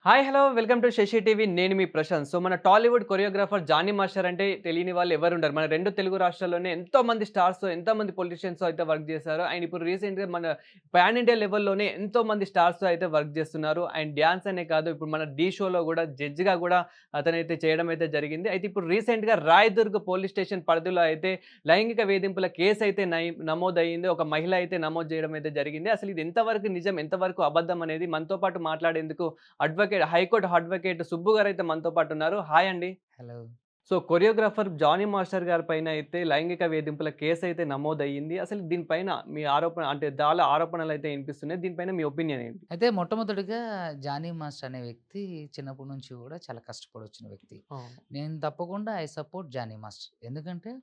Hi! Hello! Welcome to Sashi TV. నేను మీ Prashanth. So, మన టాలీవుడ్ కొరియోగ్రాఫర్ జానీ మాస్టర్ అంటే తెలియని వాళ్ళు ఎవరుండరు. మన 2 తెలుగు రాష్ట్రాల్లోనే ఎంతోమంది స్టార్స్, ఎంతోమంది పొలిటీషియన్స్‌తో అయితే వర్క్ చేశారు. అండ్ ఇప్పుడు రీసెంట్‌గా మన పాన్ ఇండియా లెవెల్‌లోనే ఎంతోమంది స్టార్స్‌తో అయితే వర్క్ చేస్తున్నారు. అండ్ డాన్స్ అనే కాదు, ఇప్పుడు మన 'ఢీ' షోలో కూడా జడ్జ్‌గా కూడా అతనైతే చేయడం అయితే జరిగింది. అయితే ఇప్పుడు రీసెంట్‌గా రాయదుర్గ్ పోలీస్ స్టేషన్ పరిధిలో అయితే లైంగిక వేధింపుల కేసు అయితే నమోదయింది. ఒక మహిళ అయితే నమోదు చేయడం అయితే జరిగింది. అసలు ఇది ఎంతవరకు నిజం, ఎంతవరకు అబద్ధం అనేది మనతో పాటు మాట్లాడేందుకు హైకోర్ట్ అడ్వకేట్ సుబ్బు గారైతే మనతో పాటున్నారు. హాయ్ అండి. Hello. So, choreographer Jani master గారి పైన అయితే లైంగిక వేధింపుల కేసయితే నమోదయ్యింది. అసలు దీనిపైన మీ ఆరోపణ అంటే చాలా ఆరోపణలైతే ఇనిపిస్తున్నాయి. దీనిపైన మీ ఒపీనియన్ ఏంటి? అయితే మొట్టమొదటిగా 'జానీ మాస్టర్' అనే వ్యక్తి చిన్నప్పటి నుంచి గూడా చాలా కష్టపడొచ్చిన వ్యక్తి. అవును. నేను తప్పకుండా ఐ సపోర్ట్ 'జానీ మాస్టర్.' ఎందుకంటే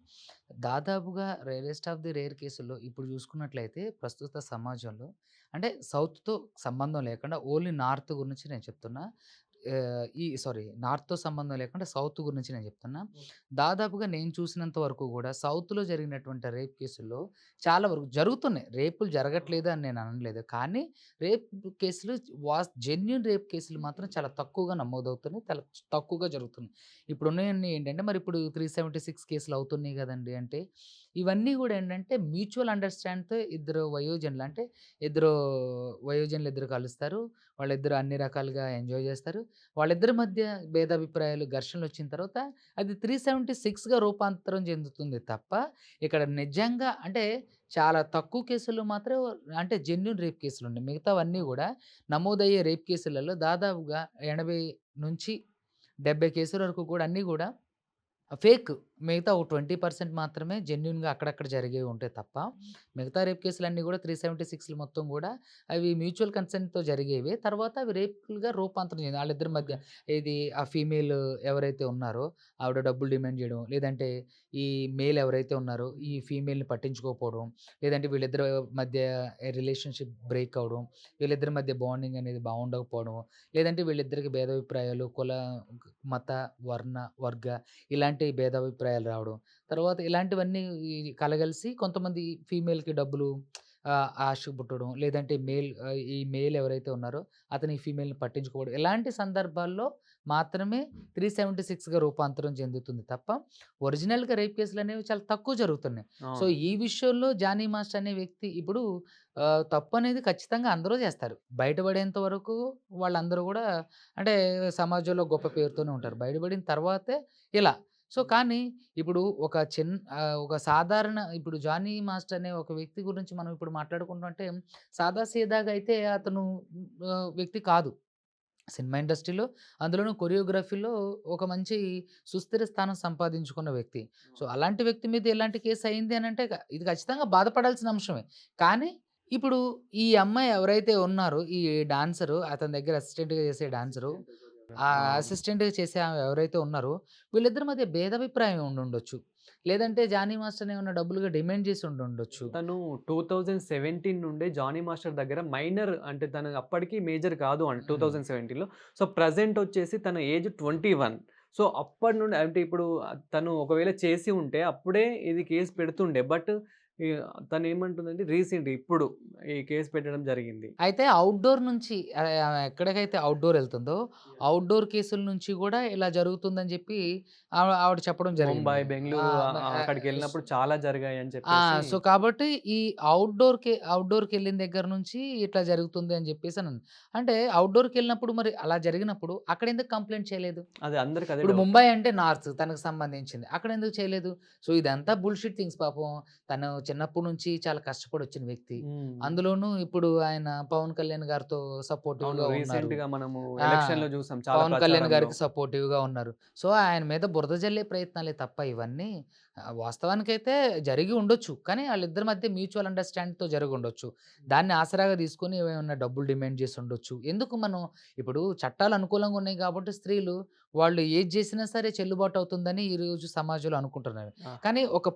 దాదాపుగా రేరెస్ట్ ఆఫ్ ది రేర్ కేసుల్లో ఇప్పుడు చూసుకున్నట్లయితే ప్రస్తుత సమాజంలో అంటే సౌత్‌తో సంబంధం లేకుండా ఓన్లీ నార్త్ గురించి నేను చెప్తున్నా. నార్త్‌తో సంబంధం లేకుండా సౌత్ గురించి నేను చెప్తున్నా. దాదాపుగా నేను చూసినంత వరకు గూడా సౌత్‌లో జరిగినటువంటి రేప్ కేసుల్లో చాలా వరకు జరుగుతున్నాయి. రేపులు జరగట్లేదు అని నేను అనట్లేదు. కానీ రేప్ కేసులు జెన్యూన్ రేప్ కేసులు మాత్రం చాలా తక్కువగా నమోదవుతున్నాయి. చాలా తక్కువగా జరుగుతున్నాయి. ఇప్పుడున్నయన్నీ ఏంటంటే మరి ఇప్పుడు 376 కేసులు అవుతున్నాయి గదండీ! అంటే ఇవన్నీ గూడా ఏంటంటే మ్యూచువల్ అండర్‌స్టాండ్‌తో ఇద్దరు వయోజనులు ఇద్దరు కలుస్తారు. వాళ్ళిద్దరూ అన్ని రకాలుగా ఎంజాయ్ జేస్తారు. వాళ్ళిద్దరి మధ్య భేదాభిప్రాయాలు, ఘర్షణలొచ్చిన తర్వాత అది 376గా రూపాంతరం చెందుతుంది తప్ప, ఇక్కడ నిజంగా అంటే చాలా తక్కువ కేసుల్లో మాత్రం అంటే జెన్యూన్ రేప్ కేసులున్నాయి. మిగతావన్నీ గూడా నమోదయ్యే రేప్ కేసులలో దాదాపుగా 80-70 కేసుల వరకు కూడా అన్నీ గూడా ఫేక్. మిగతా ఒక 20% మాత్రమే జెన్యూన్‌గా అక్కడక్కడ జరిగేవి ఉంటాయి తప్ప, మిగతా రేప్ కేసులన్నీ గూడా 376 మొత్తం గూడా అవి మ్యూచువల్ కన్సెంట్‌తో జరిగేవే. తర్వాత అవి రేపులుగా రూపాంతరం చెందాయి. ఆళ్ళిద్దరి మధ్య ఓకే. ఆ ఫీమేల్ ఎవరైతే ఉన్నారో ఆవిడ డబ్బులు డిమాండ్ జేయడం, లేదంటే ఈ మేల్ ఎవరైతే ఉన్నారో ఈ ఫీమేల్‌ని పట్టించుకోకపోవడం, లేదంటే వీళ్ళిద్దరి మధ్య రిలేషన్‌షిప్ బ్రేక్ అవ్వడం, వీళ్ళిద్దరి మధ్య బాండింగ్ అనేది బావుండకపోవడం, లేదంటే వీళ్ళిద్దరికి భేదాభిప్రాయాలు మత, వర్ణ, వర్గ ఇలాంటి భేదాభిప్రాయాలు రావడం. తర్వాత ఇలాంటివన్నీ కలగలిసి కొంతమంది ఫీమేల్‌కి డబ్బులు ఆశ పుట్టడం. లేదంటే ఈ మేల్ ఎవరైతే ఉన్నారో అతను ఈ ఫీమేల్‌ని పట్టించుకోవడం. ఇలాంటి సందర్భాల్లో మాత్రమే 376గా రూపాంతరం చెందుతుంది తప్ప, ఒరిజినల్‌గా రేప్ కేసులనేవి చాలా తక్కువ జరుగుతున్నాయి. సో, అవును. ఈ విషయంలో జానీ మాస్టర్ అనే వ్యక్తి ఇప్పుడు తప్పనేది ఖచ్చితంగా అందరూ చేస్తారు. బయటపడేంత వరకు వాళ్ళందరూ గూడా అంటే సమాజంలో గొప్ప పేరుతోనే ఉంటారు. బయటపడిన తర్వాతే ఇలా. సో, కానీ ఇప్పుడు ఒక సాధారణ ఇప్పుడు 'జానీ మాస్టర్' అనే ఒక వ్యక్తి గురించి మనం ఇప్పుడు మాట్లాడుకుంటుంటే సాదాసీదాగా అయితే అతను వ్యక్తి కాదు. సినిమా ఇండస్ట్రీలో అందులోనూ కొరియోగ్రఫీలో ఒక మంచి సుస్థిర స్థానం సంపాదించుకున్న వ్యక్తి. సో, అలాంటి వ్యక్తి మీద ఇలాంటి కేస్ అయింది అనంటే ఇది ఖచ్చితంగా బాధపడాల్సిన అంశమే. కానీ ఇప్పుడు ఈ అమ్మాయి ఎవరైతే ఉన్నారో ఈ డాన్సరు అతని దగ్గర అసిస్టెంట్‌గా చేసే డాన్సరు ఆ ఆ! అసిస్టెంట్‌గా చేసే ఆమె ఎవరైతే ఉన్నారో, వీళ్ళిద్దరి మధ్య భేదాభిప్రాయం ఉండుండొచ్చు. లేదంటే జానీ మాస్టర్‌ని ఏమన్నా డబ్బులుగా డిమాండ్ చేసి ఉండుండొచ్చు. తను 2017 నుండే జానీ మాస్టర్ దగ్గర మైనర్ అంటే తను అప్పటికి మేజర్ కాదు అంట హ్మ్. 2017లో. సో, ప్రెజెంట్ వచ్చేసి తన ఏజ్ 21. సో, అప్పటి నుండి అంటే ఇప్పుడు తను ఒకవేళ చేసి ఉంటే అప్పుడే ఇది కేస్ పెడుతుండే. బట్ ఈ తనేమంటుందంటే రీసెంట్ ఇప్పుడు ఈ కేస్ పెట్టడం జరిగింది. అయితే ఔట్‌డోర్ నుంచి ఆమె ఎక్కడికైతే ఔట్‌డోర్ ఎళ్తుందో, ఔట్‌డోర్ కేసుల నుంచి గూడా ఇలా జరుగుతుందని జెప్పి ఆవిడ చెప్పడం ముంబై, జరిగింది. బెంగుళూరు ఆహ్, మ ఆహ్, అక్కడికెళ్ళినప్పుడు చాలా జరిగాయని చెప్పేసి సో, కాబట్టి ఈ ఔట్‌డోర్‌కెళ్ళిన దగ్గర నుంచి ఇట్లా జరుగుతుంది అని జెప్పేసనన్ అంటే ఔట్‌డోర్‌కెళ్ళినప్పుడు మరి అలా జరిగినప్పుడు అక్కడెందుకు కంప్లెయింట్ చేయలేదు? అది అందరికి అదే ఇప్పుడు డౌట్. ముంబై అంటే నార్త్ తనకు సంబంధించింది. అక్కడెందుకు చేయలేదు? సో, ఇదంతా బుల్‌షిట్ థింగ్స్ పాపం. తను చిన్నప్పటి నుంచి చాలా కష్టపడొచ్చిన వ్యక్తి. హ్మ్. అందులోనూ ఇప్పుడు ఆయన పవన్ కళ్యాణ్ గారితో అవును. సపోర్టివ్‌గా ఉన్నారు. రీసెంట్‌గా మనము ఆ! ఎలక్షన్‌లో జూసాం చాలా పవన్ కళ్యాణ్ ప్రచారంలో. గారికి సపోర్టివ్‌గా ఉన్నారు. సో, ఆయన మీద బురద జల్లే ప్రయత్నాలే తప్ప ఇవన్నీ వాస్తవానికైతే జరిగి ఉండొచ్చు. కానీ ఆళ్ళిద్దరి మధ్య మ్యూచువల్ అండర్‌స్టాండ్‌తో జరిగుండొచ్చు. దాన్ని ఆసరాగా తీసుకొని ఏమైనా డబ్బులు డిమాండ్ చేసి ఉండొచ్చు. ఎందుకు మనం ఇప్పుడు చట్టాలు అనుకూలంగా ఉన్నాయి కాబట్టి స్త్రీలు వాళ్ళు ఏది చేసినా సరే చెల్లుబాటు అవుతుందని ఈరోజు సమాజంలో అనుకుంటున్నారు. ఆ! కానీ ఒక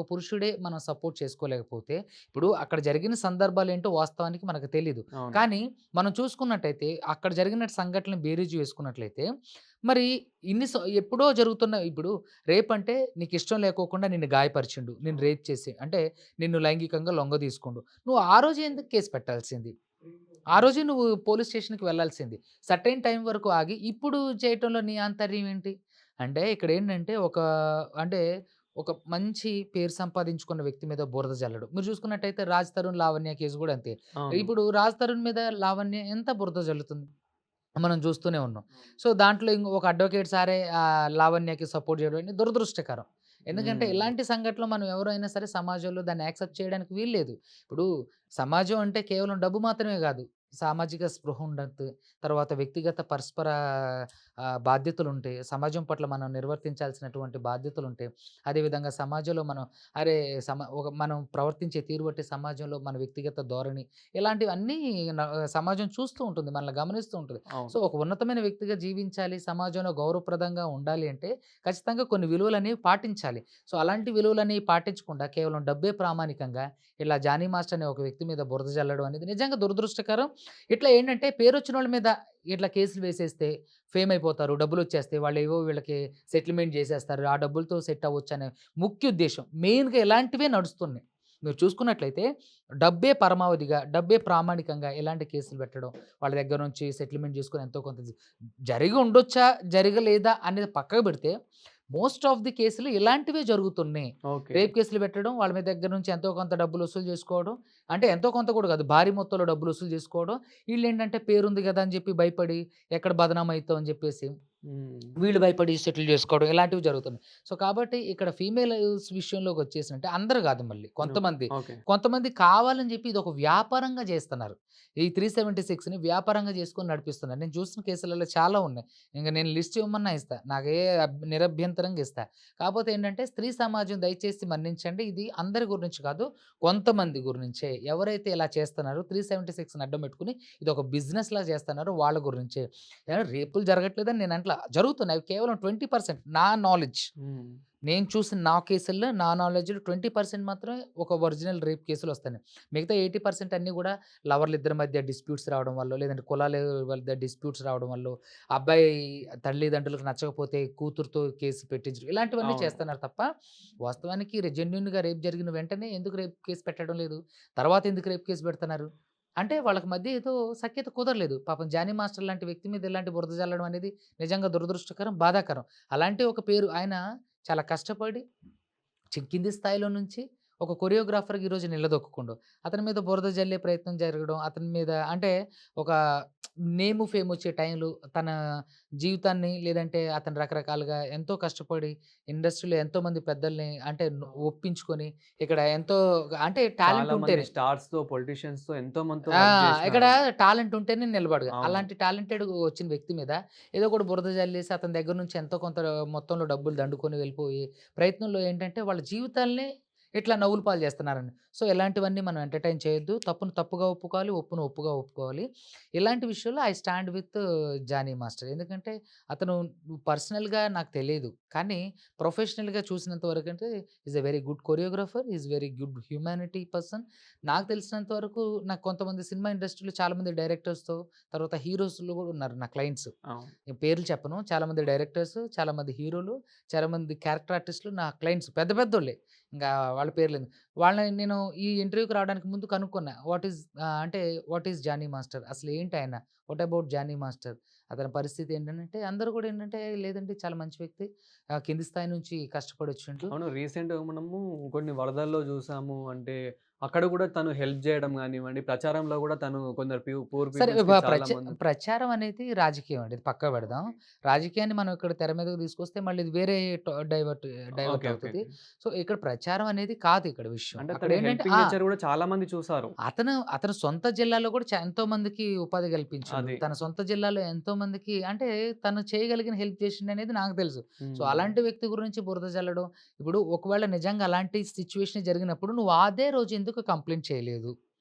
పురుషుడే మనం సపోర్ట్ చేసుకోలేకపోతే ఇప్పుడు అక్కడ జరిగిన సందర్భాలేంటో వాస్తవానికి మనకు తెలీదు. అవును. కానీ మనం చూసుకున్నట్టయితే అక్కడ జరిగిన సంఘటనలు బేరీజు వేసుకున్నట్లయితే మరి ఎప్పుడో జరుగుతున్న ఇప్పుడు రేప్ అంటే నీకిష్టం లేకోకుండా నిన్ను గాయపరిచిండు. నిన్ను అవును. రేప్ చేసి అంటే నిన్ను లైంగికంగా లొంగదీసుకుండు. నువ్వు ఆ రోజే ఎందుకు కేస్ పెట్టాల్సింది? ఆ రోజే నువ్వు పోలీస్ స్టేషన్‌కి వెళ్ళాల్సింది. సర్టెయిన్ టైమ్ వరకు ఆగి, ఇప్పుడు చేయటంలో నీ ఆంతర్యం ఏంటి? అంటే ఇక్కడేంటంటే అంటే ఒక మంచి పేరు సంపాదించుకున్న వ్యక్తి మీద బురద జల్లడం. మీరు చూసుకున్నట్టయితే 'రాజ్ తరుణ్, లావణ్య' కేసు గూడా అంతే. అవును. ఇప్పుడు 'రాజ్ తరుణ్' మీద లావణ్య ఎంత బురద జల్లుతుంది? మనం చూస్తూనే ఉన్నాం. సో, దాంట్లో ఒక అడ్వొకేట్ సారే లావణ్యకి సపోర్ట్ చేయడం అనేది దురదృష్టకరం. ఎందుకంటే హ్మ్. ఇలాంటి సంఘటనలు మనం ఎవరైనా సరే సమాజంలో దాన్ని యాక్సెప్ట్ చేయడానికి వీల్లేదు. ఇప్పుడు సమాజం అంటే కేవలం డబ్బు మాత్రమే గాదు. సామాజిక స్పృహ ఉండద్దు. తర్వాత వ్యక్తిగత పరస్పర బాధ్యతలుంటాయి. సమాజం పట్ల మనం నిర్వర్తించాల్సినటువంటి బాధ్యతలుంటాయి. అదేవిధంగా సమాజంలో మనం అరే! మనం ప్రవర్తించే తీరు బట్టి సమాజంలో మన వ్యక్తిగత ధోరణి ఇలాంటివన్నీ న సమాజం చూస్తూ ఉంటుంది. మనల్ని గమనిస్తూ ఉంటది. సో, అవును. ఒక ఉన్నతమైన వ్యక్తిగా జీవించాలి, సమాజంలో గౌరవప్రదంగా ఉండాలి అంటే ఖచ్చితంగా కొన్ని విలువలనేవి పాటించాలి. సో, అలాంటి విలువలనేవి పాటించకుండా కేవలం డబ్బే ప్రామాణికంగా ఇలా 'జానీ మాస్టర్' అనే ఒక వ్యక్తి మీద బురద జల్లడం అనేది నిజంగా దురదృష్టకరం. ఇట్లా ఏంటంటే పేరొచ్చినోళ్ళ మీద ఇట్లా కేసులు వేసేస్తే ఫేమ్ అయిపోతారు. డబ్బులొచ్చేస్తాయి. వాళ్ళేవో వీళ్ళకి సెటిల్‌మెంట్ జేసేస్తారు. ఆ డబ్బులతో సెట్ అవ్వొచ్చనే ముఖ్య ఉద్దేశ్యం. మెయిన్‌గా ఇలాంటివే నడుస్తున్నాయి. మీరు చూసుకున్నట్లయితే డబ్బే పరమావధిగా, డబ్బే ప్రామాణికంగా ఇలాంటి కేసులు పెట్టడం, వాళ్ళ దగ్గర నుంచి సెటిల్‌మెంట్ జేసుకొని ఎంతో కొంత జరిగి ఉండొచ్చా? జరగలేదా? అనేది పక్కకు పెడితే మోస్ట్ ఆఫ్ ది కేసులు ఇలాంటివే జరుగుతున్నాయి. ఓకే. రేప్ కేసులు పెట్టడం, వాళ్ళ మీద దగ్గర నుంచి ఎంతో కొంత డబ్బులు వసూలు చేసుకోవడం. అంటే ఎంతో కొంత కూడా కాదు. భారీ మొత్తంలో డబ్బులు వసూలు చేసుకోవడం. ఈళ్ళేంటంటే పేరుంది గదా! అని జెప్పి భయపడి ఎక్కడ బదనాం అయితాం అని జెప్పేసి హ్మ్. వీళ్ళు భయపడి సెటిల్ జేసుకోవడం ఇలాంటివి జరుగుతున్నాయి. సో, కాబట్టి ఇక్కడ ఫీమేల్స్ విషయంలోకొచ్చేసినంటే అందరూ గాదు మళ్ళీ. ఓకే. కొంతమంది. ఓకే. కొంతమంది కావాలని జెప్పి ఇదొక వ్యాపారంగా జేస్తున్నారు. ఈ 376ని వ్యాపారంగా జేసుకొని నడిపిస్తున్నారు. నేను చూసిన కేసులలో చాలా ఉన్నాయి. ఇంక నేను లిస్ట్ ఇవ్వమన్నా ఇస్తా. నాకే నిరభ్యంతరంగా ఇస్తా. కాపోతే ఏంటంటే స్త్రీ సమాజం దయచేసి మన్నించండి. ఇది అందరి గురించి కాదు. కొంతమంది గురించే. ఎవరైతే ఇలా చేస్తున్నారో 376ని అడ్డం పెట్టుకొని ఇదొక బిజినెస్‌లా చేస్తున్నారో వాళ్ళ గురించే. రేపులు జరగట్లేదని నేనంట్ల. జరుగుతున్నాయి. అవి కేవలం 20% నా నాలెడ్జ్. హ్మ్. నేను చూసిన నా కేసుల్లో నా నాలెడ్జ్‌లో 20% మాత్రమే ఒక ఒరిజినల్ రేప్ కేసులొస్తున్నాయి. మిగతా 80% అన్నీ గూడా లవర్లిద్దరి మధ్య డిస్ప్యూట్స్ రావడం వల్లో, లేదంటే కులాల మధ్య డిస్ప్యూట్స్ రావడం వల్లో, అబ్బాయి తల్లిదండ్రులకు నచ్చకపోతే కూతురుతో కేసు పెట్టించడం. ఇలాంటివన్నీ అవును. చేస్తున్నారు తప్ప, వాస్తవానికి జెన్యూన్‌గా రేప్ జరిగిన వెంటనే ఎందుకు రేప్ కేస్ పెట్టడం లేదు? తర్వాత ఎందుకు రేప్ కేస్ పెడుతున్నారు? అంటే వాళ్ళకి మధ్య ఏదో సఖ్యత కుదరలేదు. పాపం 'జానీ మాస్టర్' లాంటి వ్యక్తి మీద ఇలాంటి బురద జల్లడం అనేది నిజంగా దురదృష్టకరం, బాధాకరం. అలాంటి ఒక పేరు ఆయన చాలా కష్టపడి కింది స్థాయిలో నుంచి ఒక కొరియోగ్రాఫర్‌గా ఈరోజు నిలదొక్కుకుండు. అతని మీద బురద జల్లే ప్రయత్నం జరగడం, అతని మీద అంటే ఒక నేము, ఫేమ్ వచ్చే టైంలో తన జీవితాన్ని లేదంటే అతను రకరకాలుగా ఎంతో కష్టపడి ఇండస్ట్రీలో ఎంతోమంది పెద్దల్ని అంటే ఒప్పించుకొని ఇక్కడ ఎంతో అంటే టాలెంట్ చాలా మంది ఉంటేనే స్టార్స్‌తో, పొలిటీషియన్స్‌తో ఎంతో మందితో ఆ! వర్క్ ఇక్కడ జేసినారు. టాలెంట్ ఉంటేనే నిలబడగా. అవును. అలాంటి టాలెంటెడ్ వచ్చిన వ్యక్తి మీద ఏదో ఒకటి బురద జల్లేసి అతని దగ్గర నుంచి ఎంతో కొంత మొత్తంలో డబ్బులు దండుకొని వెళ్ళిపోయి, ప్రయత్నంలో ఏంటంటే వాళ్ళ జీవితాల్ని ఇట్లా నవ్వుల పాలు చేస్తున్నారండి. సో, ఇలాంటివన్నీ మనం ఎంటర్‌టైన్ చేయొద్దు. తప్పును తప్పుగా ఒప్పుకోవాలి. ఒప్పును ఒప్పుగా ఒప్పుకోవాలి. ఇలాంటి విషయంలో I stand with Jani master. ఎందుకంటే అతను పర్సనల్‌గా నాకు తెలీదు. కానీ ప్రొఫెషనల్‌గా చూసినంత వరకంటే is a very good choreographer. Is very good humanity person. నాకు తెలిసినంత వరకు నాకు కొంతమంది సినిమా ఇండస్ట్రీలో చాలామంది డైరెక్టర్స్‌తో, తర్వాత హీరోస్‌లో గూడా ఉన్నారు నా క్లయింట్స్. అవును. నేను పేర్లు చెప్పను. చాలామంది డైరెక్టర్స్, చాలామంది హీరోలు, చాలామంది క్యారెక్టర్ ఆర్టిస్ట్‌లు నా క్లయింట్స్ పెద్ద పెద్దోళ్ళే. ఇంగా వాళ్ళ పేర్లెందుకు. వాళ్ళని నేను ఈ ఇంటర్వ్యూకి రావడానికి ముందు కనుక్కున్నా. What is Jani master? అసలేంటి ఆయన? What about Jani master? అతని పరిస్థితి ఏంటనంటే అందరూ గూడా ఏంటంటే లేదండి చాలా మంచి వ్యక్తి. కింది స్థాయి నుంచి కష్టపడొచ్చిండు. అవును. రీసెంట్‌గా మనము కొన్ని వరదల్లో జూసాము. అంటే అక్కడ గూడా తను హెల్ప్ జేయడం గానివ్వండి, ప్రచారంలో గూడా తను కొందరు పూర్ సరే పీపుల్స్‌కి చాలా ప్రచ మంది ప్రచారం అనేది రాజకీయం అండి. ఇది పక్కకు పెడదాం. ఓకే. రాజకీయాన్ని మనం ఇక్కడ తెర మీదకి తీసుకొస్తే మళ్ళీ ఇది వేరే డైవర్ట్ డైవర్ట్ ఓకే. ఓకే. అవుతది. ఓకే. సో, ఇక్కడ ప్రచారం అనేది కాదు ఇక్కడ విషయం. అంటే తన అక్కడేంటంటే హెల్పింగ్ నేచర్ గూడా చాలా మంది చూసారు. అతను సొంత జిల్లాలో కూడా ఎంతో మందికి ఉపాధి కల్పించిండు. అది. తన సొంత జిల్లాలో ఎంతో మందికి అంటే తను చేయగలిగిన హెల్ప్ చేసిండనేది నాకు తెలుసు. సో, హ్మ్. అలాంటి వ్యక్తి గురించి బురద జల్లడం ఇప్పుడు ఒకవేళ నిజంగా అలాంటి సిట్యుయేషన్ జరిగినప్పుడు నువ్వు అదే రోజు ఎందుకు కంప్లెయింట్ చేయలేదు?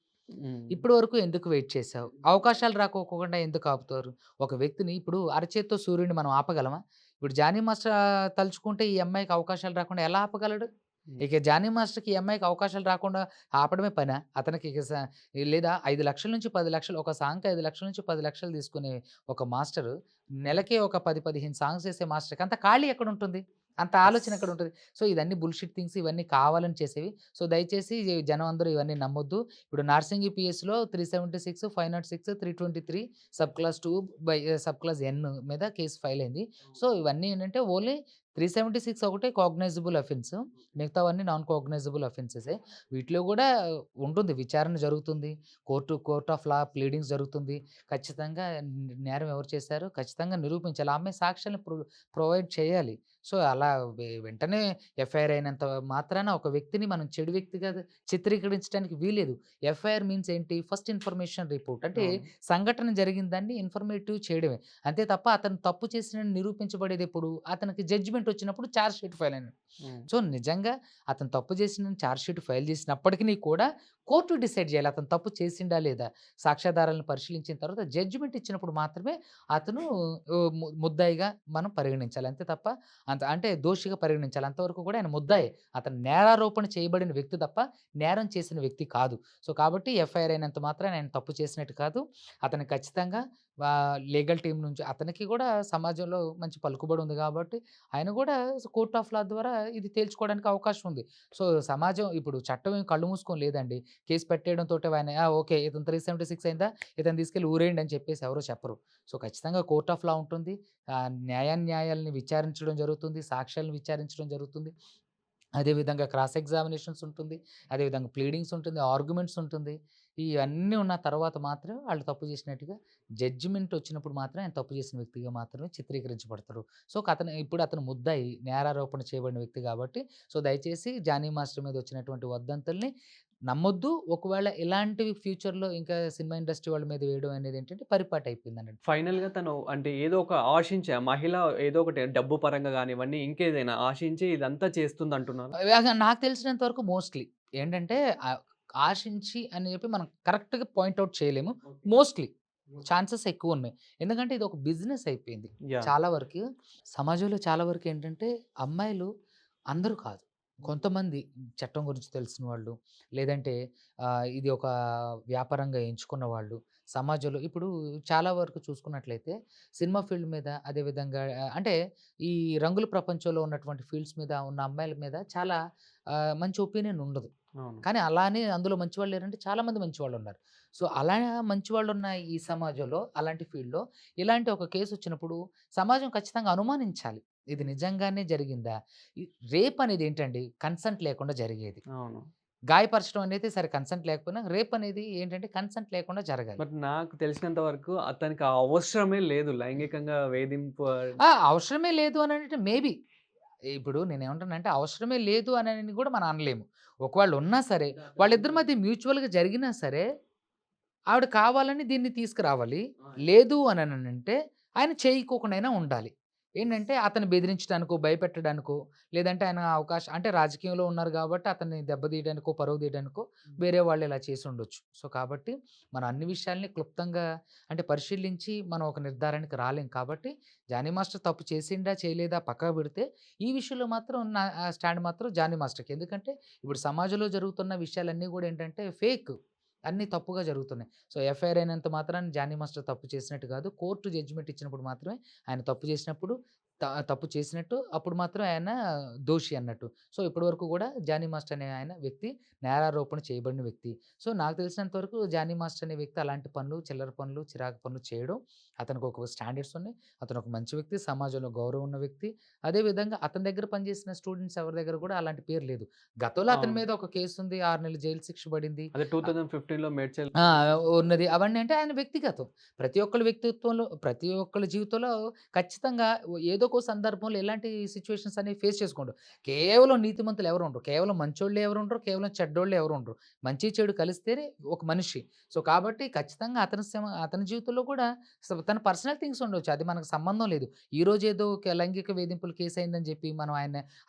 హ్మ్. ఇప్పటి వరకు ఎందుకు వెయిట్ చేశావు? అవకాశాలు రాకోకుండా ఎందుకు ఆపుతారు? ఒక వ్యక్తిని ఇప్పుడు అరచేత్తో సూర్యుడిని మనం ఆపగలమా? ఇప్పుడు 'జానీ మాస్టర్' తలుచుకుంటే ఈ అమ్మాయికి అవకాశాలు రాకుండా ఎలా ఆపగలడు? హ్మ్. ఇక 'జానీ మాస్టర్‌కి' ఈ అమ్మాయికి అవకాశాలు రాకుండా ఆపడమే పనా? అతనికి ఇక లేదా 5,00,000-10,00,000 ఒక సాంగ్‌కి 5,00,000-10,00,000 తీసుకునే ఒక మాస్టరు నెలకే ఒక 10, 15 సాంగ్స్ చేసే మాస్టర్‌కి అంత ఖాళీ ఎక్కడుంటుంది? అంత యెస్. ఆలోచన ఎక్కడుంటది? సో, ఇదన్నీ బుల్‌షిట్ థింగ్స్ ఇవన్నీ కావాలని చేసేవి. సో, దయచేసి జనం అందరూ ఇవన్నీ నమ్మొద్దు. ఇప్పుడు నార్సింగి పీఎస్‌లో 376, 506, 323 sub class 2 sub class N మీద కేస్ ఫైల్ అయింది. సో, ఇవన్నీ ఏంటంటే ఓన్లీ 376 ఒకటే కాగ్నైజబుల్ అఫెన్స్. మిగతావన్నీ నాన్ కాగ్నైజబుల్ అఫెన్సెసే. వీటిలో గూడా ఉంటుంది. విచారణ జరుగుతుంది. కోర్ట్ ఆఫ్ లా ప్లీడింగ్స్ జరుగుతుంది. ఖచ్చితంగా నేరం ఎవరు చేశారో ఖచ్చితంగా నిరూపించాలి. ఆ అమ్మాయి సాక్ష్యాలను ప్రొవైడ్ చేయాలి. సో, అలా వెంటనే ఎఫ్ఐఆర్ అయినంత మాత్రాన ఒక వ్యక్తిని మనం చెడు వ్యక్తిగా చిత్రీకరించడానికి వీల్లేదు. ఎఫ్ఐఆర్ మీన్స్ ఏంటి? First information report. అంటే అవును. సంఘటన జరిగిన దాన్ని ఇన్ఫర్మేటివ్ చేయడమే. అంతే తప్ప అతను తప్పు చేసినని నిరూపించబడేదెప్పుడు? అతనికి జడ్జిమెంట్ వచ్చినప్పుడు చార్జ్ షీట్ ఫైల్ అయినప్పుడు. హ్మ్. సో, నిజంగా అతను తప్పు చేసిందని చార్జ్ షీట్ ఫైల్ చేసినప్పటికిని కూడా కోర్టు డిసైడ్ చేయాలి. అతను తప్పు చేసిండా లేదా? సాక్ష్యాధారాలను పరిశీలించిన తర్వాత జడ్జిమెంట్ ఇచ్చినప్పుడు మాత్రమే అతను ముద్దాయిగా మనం పరిగణించాలి. అంతే తప్ప అంటే దోషిగా పరిగణించాలి. అంతవరకు కూడా ఆయన ముద్దాయే. అతను నేరారోపణ చేయబడిన వ్యక్తి తప్ప నేరం చేసిన వ్యక్తి కాదు. సో, కాబట్టి ఎఫ్ఐఆర్ అయినంత మాత్రాన ఆయన తప్పు చేసినట్టు కాదు. అతను ఖచ్చితంగా లీగల్ టీమ్ నుంచి అతనికి కూడా సమాజంలో మంచి పలుకుబడి ఉంది కాబట్టి ఆయన కూడా కోర్ట్ ఆఫ్ లా ద్వారా ఇది తేల్చుకోవడానికి అవకాశం ఉంది. సో, సమాజం ఇప్పుడు చట్టం ఏం కళ్ళు మూసుకొని లేదండి. కేస్ పెట్టేయడంతోటే ఆయన ఓకే. ఇతను 376 అయిందా? ఇతన్ని తీసుకెళ్ళి ఊరేయండి అని చెప్పేసి ఎవరు చెప్పరు. సో, ఖచ్చితంగా కోర్ట్ ఆఫ్ లా ఉంటుంది. న్యాయాల్ని విచారించడం జరుగుతుంది. సాక్ష్యాలను విచారించడం జరుగుతుంది. అదేవిధంగా క్రాస్ ఎగ్జామినేషన్స్ ఉంటుంది. అదేవిధంగా ప్లీడింగ్స్ ఉంటుంది. ఆర్గ్యుమెంట్స్ ఉంటుంది. ఇవన్నీ ఉన్న తర్వాత మాత్రమే వాళ్ళు తప్పు చేసినట్టుగా జడ్జిమెంట్ వచ్చినప్పుడు మాత్రమే ఆయన తప్పు చేసిన వ్యక్తిగా మాత్రమే చిత్రీకరించబడతారు. సో, ఇప్పుడు అతను ముద్దాయి నేరారోపణ చేయబడిన వ్యక్తి కాబట్టి సో, దయచేసి జానీ మాస్టర్ మీద వచ్చినటువంటి వదంతుల్ని నమ్మొద్దు. ఒకవేళ ఇలాంటివి ఫ్యూచర్‌లో ఇంకా సినిమా ఇండస్ట్రీ వాళ్ళ మీద వేయడం అనేది ఏంటంటే పరిపాటి అయిపోయిందన్నట్టు. ఫైనల్‌గా తను అంటే ఏదో ఒక ఆశించి ఆ మహిళ ఏదో ఒకటి డబ్బు పరంగా గానివ్వండి, ఇంకేదైనా ఆశించి ఇదంతా చేస్తుందంటున్నారా? నాకు తెలిసినంత వరకు మోస్ట్‌లీ ఏంటంటే ఆశించి అని చెప్పి మనం కరెక్ట్‌గా పాయింట్ ఔట్ చేయలేము. మోస్ట్‌లీ ఛాన్సెస్ ఎక్కువున్నాయి. ఎందుకంటే ఇదొక బిజినెస్ అయిపోయింది. యాహ్! చాలా వరకు సమాజంలో చాలా వరకు ఏంటంటే అమ్మాయిలు అందరూ కాదు. కొంతమంది చట్టం గురించి తెలిసిన వాళ్ళు, లేదంటే ఇది ఒక వ్యాపారంగా ఎంచుకున్న వాళ్ళు, సమాజంలో ఇప్పుడు చాలా వరకు చూసుకున్నట్లయితే సినిమా ఫీల్డ్ మీద అదే విధంగా అంటే ఈ రంగుల ప్రపంచంలో ఉన్నటువంటి ఫీల్డ్స్ మీద ఉన్న అమ్మాయిల మీద చాలా మంచి ఒపీనియన్ ఉండదు. అవును. కానీ అలా అని అందులో మంచివాళ్ళు లేరంటే చాలామంది మంచివాళ్ళున్నారు. సో, అలా మంచివాళ్ళున్న ఈ సమాజంలో అలాంటి ఫీల్డ్‌లో ఇలాంటి ఒక కేసొచ్చినప్పుడు సమాజం ఖచ్చితంగా అనుమానించాలి. ఇది నిజంగానే జరిగిందా? ఈ రేప్ అనేది ఏంటండి కన్సెంట్ లేకుండా జరిగేది. అవును. గాయపరచడం అనేది సరే కన్సెంట్ లేకపోయినా రేప్ అనేది ఏంటంటే కన్సెంట్ లేకుండా జరగాలి. బట్ నాకు తెలిసినంత వరకు అతనికి ఆ అవసరమే లేదు. లైంగికంగా వేధింపు అవసరమే లేదు అనంటే మేబీ ఇప్పుడు నేనేమంటానంటే అవసరమే లేదు అనని కూడా మనం అనలేము. ఒకవేళ ఉన్నా సరే వాళ్ళిద్దరి మధ్య మ్యూచువల్‌గా జరిగినా సరే ఆవిడ కావాలని దీన్ని తీసుకురావాలి. లేదు అననంటే ఆయన చేయకోకుండాయినా ఉండాలి. ఏంటంటే అతన్ని బెదిరించడానికో, భయపెట్టడానికో, లేదంటే ఆయన అవకాశం అంటే రాజకీయంలో ఉన్నారు గాబట్టి అతన్ని దెబ్బతీయడానికో, పరువు తీయడానికో వేరే వాళ్ళు ఇలా చేసుండొచ్చు. సో, కాబట్టి మనం అన్ని విషయాల్ని క్లుప్తంగా అంటే పరిశీలించి మనం ఒక నిర్ధారణకి రాలేం కాబట్టి జానీ మాస్టర్ తప్పు చేసిండా, చేయలేదా పక్కకు పెడితే ఈ విషయంలో మాత్రం నా స్టాండ్ మాత్రం జానీ మాస్టర్‌కి. ఎందుకంటే ఇప్పుడు సమాజంలో జరుగుతున్న విషయాలన్నీ గూడా ఏంటంటే ఫేక్. అన్నీ తప్పుగా జరుగుతున్నాయి. సో, ఎఫ్ఐఆర్ అయినంత మాత్రాన జానీ మాస్టర్ తప్పు చేసినట్టు కాదు. కోర్ట్ జడ్జిమెంట్ ఇచ్చినప్పుడు మాత్రమే ఆయన తప్పు చేసినప్పుడు తప్పు చేసినట్టు అప్పుడు మాత్రం ఆయన దోషి అన్నట్టు. సో, ఇప్పటివరకు కూడా జానీ మాస్టర్ అనే ఆయన వ్యక్తి నేరారోపణ చేయబడిన వ్యక్తి. సో, నాకు తెలిసినంత వరకు జానీ మాస్టర్ అనే వ్యక్తి అలాంటి పనులు, చిల్లర పనులు, చిరాకు పనులు చేయడం అతనికి ఒక స్టాండర్డ్స్ ఉన్నాయి. అతను ఒక మంచి వ్యక్తి, సమాజంలో గౌరవం ఉన్న వ్యక్తి. అదే విధంగా అతని దగ్గర పనిచేసిన స్టూడెంట్స్ ఎవరి దగ్గర కూడా అలాంటి పేరు లేదు. గతంలో అతని అవును. మీద ఒక కేస్ ఉంది. 6 నెలలు జైలు శిక్ష పడింది. అదే 2015లో మేడ్చల్ ఆ! ఉన్నది. అవన్నీ అంటే ఆయన వ్యక్తిగతం. ప్రతి ఒక్కళ్ళ వ్యక్తిత్వంలో, ప్రతి ఒక్కళ్ళ జీవితంలో ఖచ్చితంగా ఏదో ఒక సందర్భంలో ఇలాంటి సిట్యుయేషన్స్ అనేవి ఫేస్ చేసుకుంటాం. కేవలం నీతిమంతులు ఎవరు ఉండరు. కేవలం మంచోళ్ళే ఎవరు ఉండరు. కేవలం చెడ్డోళ్ళే ఎవరు ఉండరు. మంచి, చెడు కలిస్తేనే ఒక మనిషి. సో, కాబట్టి ఖచ్చితంగా అతని జీవితంలో కూడా తన పర్సనల్ థింగ్స్ ఉండొచ్చు. అది మనకు సంబంధం లేదు. ఈరోజు ఏదో ఒక లైంగిక వేధింపులు కేస్ అయిందని చెప్పి మనం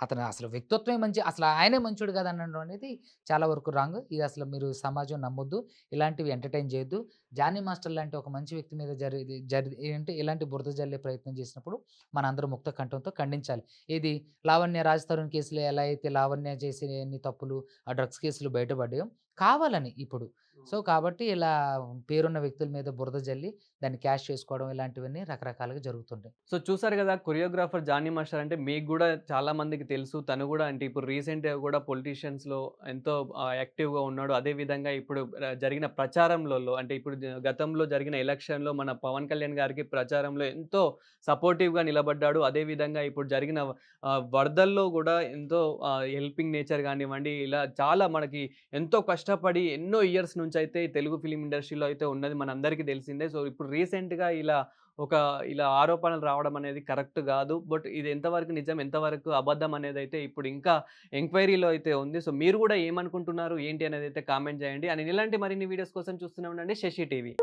అతను అసలు వ్యక్తిత్వమే మంచి అసలు ఆయనే మంచోడు కాదు అనడం అనేది చాలా వరకు రాంగ్. ఇది అసలు మీరు సమాజం నమ్మొద్దు. ఇలాంటివి ఎంటర్‌టైన్ చేయొద్దు. జానీ మాస్టర్ లాంటి ఒక మంచి వ్యక్తి మీద ఏంటి ఇలాంటి బురద జల్లే ప్రయత్నం చేసినప్పుడు మనందరం ముక్త కంఠంతో ఖండించాలి. ఏది లావణ్య, రాజ్ తరుణ్ కేసులో ఎలా అయితే లావణ్య చేసిన ఎన్ని తప్పులు, ఆ డ్రగ్స్ కేసులు బయటపడ్డాయో కావాలని ఇప్పుడు. సో, కాబట్టి ఇలా పేరున్న వ్యక్తుల మీద బురద జల్లి దాన్ని క్యాష్ చేసుకోవడం ఇలాంటివన్నీ రకరకాలుగా జరుగుతుంటాయి. సో చూసారు గదా! కొరియోగ్రాఫర్ 'జానీ మాస్టర్' అంటే మీకు గూడా చాలా మందికి తెలుసు. తను గూడా అంటే ఇప్పుడు రీసెంట్‌గా గూడా పొలిటీషియన్స్‌లో ఎంతో యాక్టివ్‌గా ఉన్నాడు. అదే విధంగా ఇప్పుడు జరిగిన ప్రచారంలలో అంటే ఇప్పుడు గతంలో జరిగిన ఎలక్షన్‌లో మన పవన్ కళ్యాణ్ గారికి ప్రచారంలో ఎంతో సపోర్టివ్‌గా నిలబడ్డాడు. అదే విధంగా ఇప్పుడు జరిగిన వరదల్లో గూడా ఎంతో హెల్పింగ్ నేచర్ గానివ్వండి, ఇలా చాలా మనకి ఎంతో కష్టపడి ఎన్నో ఇయర్స్ నుంచయితే తెలుగు ఫిల్మ్ ఇండస్ట్రీలో అయితే ఉన్నది మనందరికీ తెలిసిందే. సో ఇప్పుడు రీసెంట్‌గా ఒక ఇలా ఆరోపణలు రావడం అనేది కరెక్ట్ గాదు. బట్ ఇది ఎంతవరకు నిజం, ఎంతవరకు అబద్ధం అనేదైతే ఇప్పుడు ఇంకా ఎంక్వైరీలో అయితే ఉంది. సో మీరు గూడా ఏమనుకుంటున్నారు, ఏంటి అనేదైతే కామెంట్ జేయండి. అండ్ ఇలాంటి మరిన్ని వీడియోస్ కోసం చూస్తూనే ఉండండి శశి టీవీ.